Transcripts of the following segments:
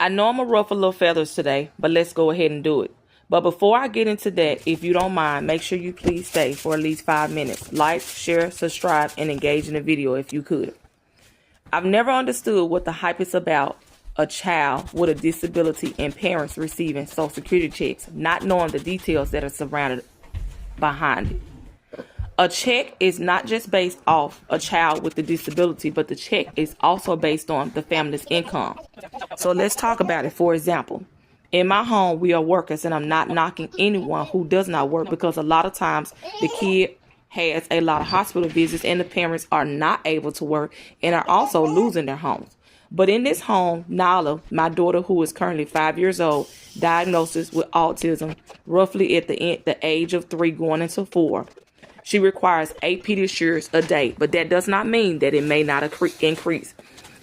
I know I'm going to ruffle little feathers today, but let's go ahead and do it. But before I get into that, if you don't mind, make sure you please stay for at least 5 minutes. Like, share, subscribe, and engage in the video if you could. I've never understood what the hype is about a child with a disability and parents receiving Social Security checks, not knowing the details that are surrounded behind it. A check is not just based off a child with a disability, but the check is also based on the family's income. So let's talk about it. For example, in my home, we are workers, and I'm not knocking anyone who does not work, because a lot of times the kid has a lot of hospital visits and the parents are not able to work and are also losing their homes. But in this home, Nala, my daughter, who is currently 5 years old, diagnosed with autism, roughly at the age of 3 going into 4. She requires 8 Pediasures a day, but that does not mean that it may not increase.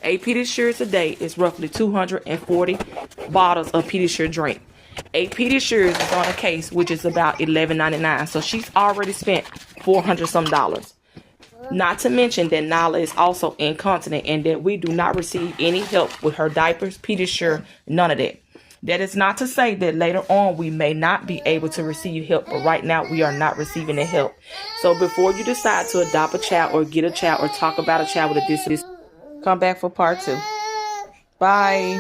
8 Pediasures a day is roughly 240 bottles of Pediasure drink. 8 Pediasures is on a case, which is about $11.99. So she's already spent $400 some. Not to mention that Nala is also incontinent and that we do not receive any help with her diapers, Pediasure, none of that. That is not to say that later on we may not be able to receive help, but right now we are not receiving the help. So before you decide to adopt a child or get a child or talk about a child with a disability, come back for part 2. Bye.